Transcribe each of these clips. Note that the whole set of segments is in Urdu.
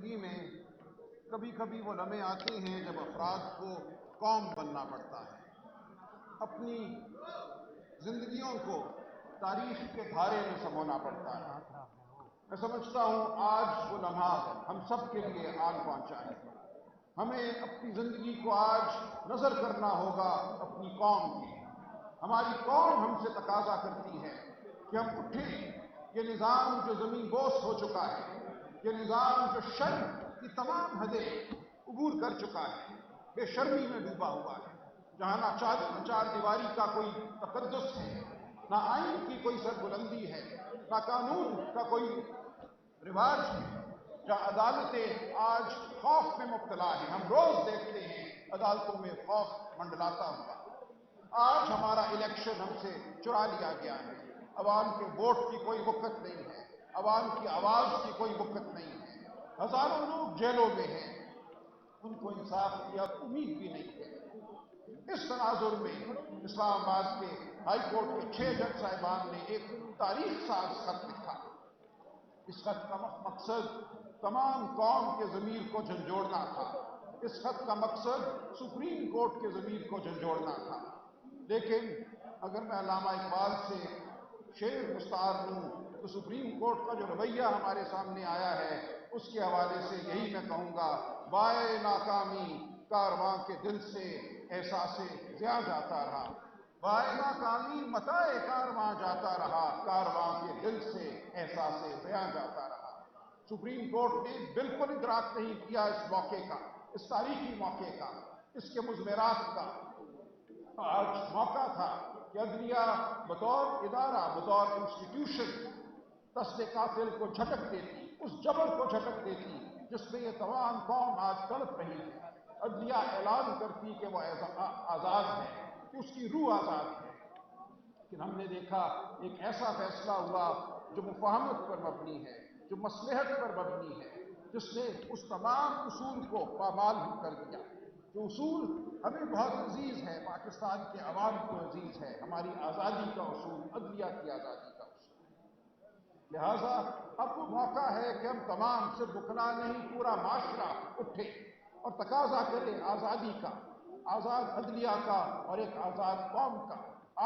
زندگی میں کبھی کبھی وہ لمحے آتے ہیں جب افراد کو قوم بننا پڑتا ہے، اپنی زندگیوں کو تاریخ کے دھارے میں سمونا پڑتا ہے۔ میں سمجھتا ہوں آج وہ لمحہ ہم سب کے لیے آن پہنچا ہے۔ ہمیں اپنی زندگی کو آج نظر کرنا ہوگا اپنی قوم کی۔ ہماری قوم ہم سے تقاضا کرتی ہے کہ ہم اٹھیں۔ یہ نظام جو زمین بوس ہو چکا ہے، یہ نظام جو شرم کی تمام حدیں عبور کر چکا ہے، بے شرمی میں ڈوبا ہوا ہے، جہاں نہ چار دیواری کا کوئی تقدس ہے، نہ آئین کی کوئی سربلندی ہے، نہ قانون کا کوئی رواج ہے، جہاں عدالتیں آج خوف میں مبتلا ہیں۔ ہم روز دیکھتے ہیں عدالتوں میں خوف منڈلاتا ہوا۔ آج ہمارا الیکشن ہم سے چرا لیا گیا ہے۔ عوام کے ووٹ کی کوئی وقت نہیں ہے، عوام کی آواز کی کوئی وقت نہیں ہے۔ ہزاروں لوگ جیلوں میں ہیں، ان کو انصاف کی اب امید بھی نہیں ہے۔ اس تناظر میں اسلام آباد کے ہائی کورٹ کے 6 جج صاحبان نے ایک تاریخ ساز خط لکھا۔ اس خط کا مقصد تمام قوم کے ضمیر کو جھنجھوڑنا تھا۔ اس خط کا مقصد سپریم کورٹ کے ضمیر کو جھنجھوڑنا تھا۔ لیکن اگر میں علامہ اقبال سے شعر مستعار ہوں تو سپریم کورٹ کا جو رویہ ہمارے سامنے آیا ہے، اس کے حوالے سے یہی میں کہوں گا، بائے ناکامی کارواں کے دل سے احساس زیاں جاتا رہا۔ بائے ناکامی متائے کارواں جاتا رہا، کارواں کے دل سے احساس زیاں جاتا رہا۔ سپریم کورٹ نے بالکل ادراک نہیں کیا اس موقع کا، اس تاریخی موقع کا، اس کے مضمرات کا۔ آج موقع تھا کہ عدلیہ بطور ادارہ، بطور انسٹیٹیوشن دست قاتل کو جھٹک دیتی، اس جبر کو جھٹک دیتی جس میں یہ تمام قوم آج تڑپ رہی ہے۔ عدلیہ اعلان کرتی کہ وہ آزاد ہے، کہ اس کی روح آزاد ہے۔ لیکن ہم نے دیکھا ایک ایسا فیصلہ ہوا جو مفاہمت پر مبنی ہے، جو مصلحت پر مبنی ہے، جس نے اس تمام اصول کو پامال کر دیا۔ جو اصول ہمیں بہت عزیز ہے، پاکستان کے عوام کو عزیز ہے، ہماری آزادی کا اصول، عدلیہ کی آزادی کا اصول۔ لہٰذا اب وہ موقع ہے کہ ہم تمام، صرف وکلا نہیں، پورا معاشرہ اٹھے اور تقاضا کرے آزادی کا، آزاد عدلیہ کا اور ایک آزاد قوم کا۔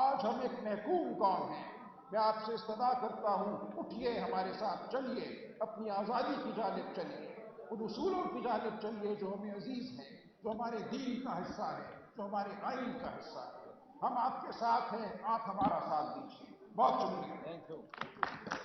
آج ہم ایک محکوم قوم ہیں۔ میں آپ سے استدعا کرتا ہوں، اٹھیے، ہمارے ساتھ چلیے، اپنی آزادی کی جانب چلیے، ان اصولوں کی جانب چلیے جو ہمیں عزیز ہیں، جو ہمارے دین کا حصہ ہے، جو ہمارے آئین کا حصہ ہے۔ ہم آپ کے ساتھ ہیں، آپ ہمارا ساتھ دیجیے۔ بہت شکریہ۔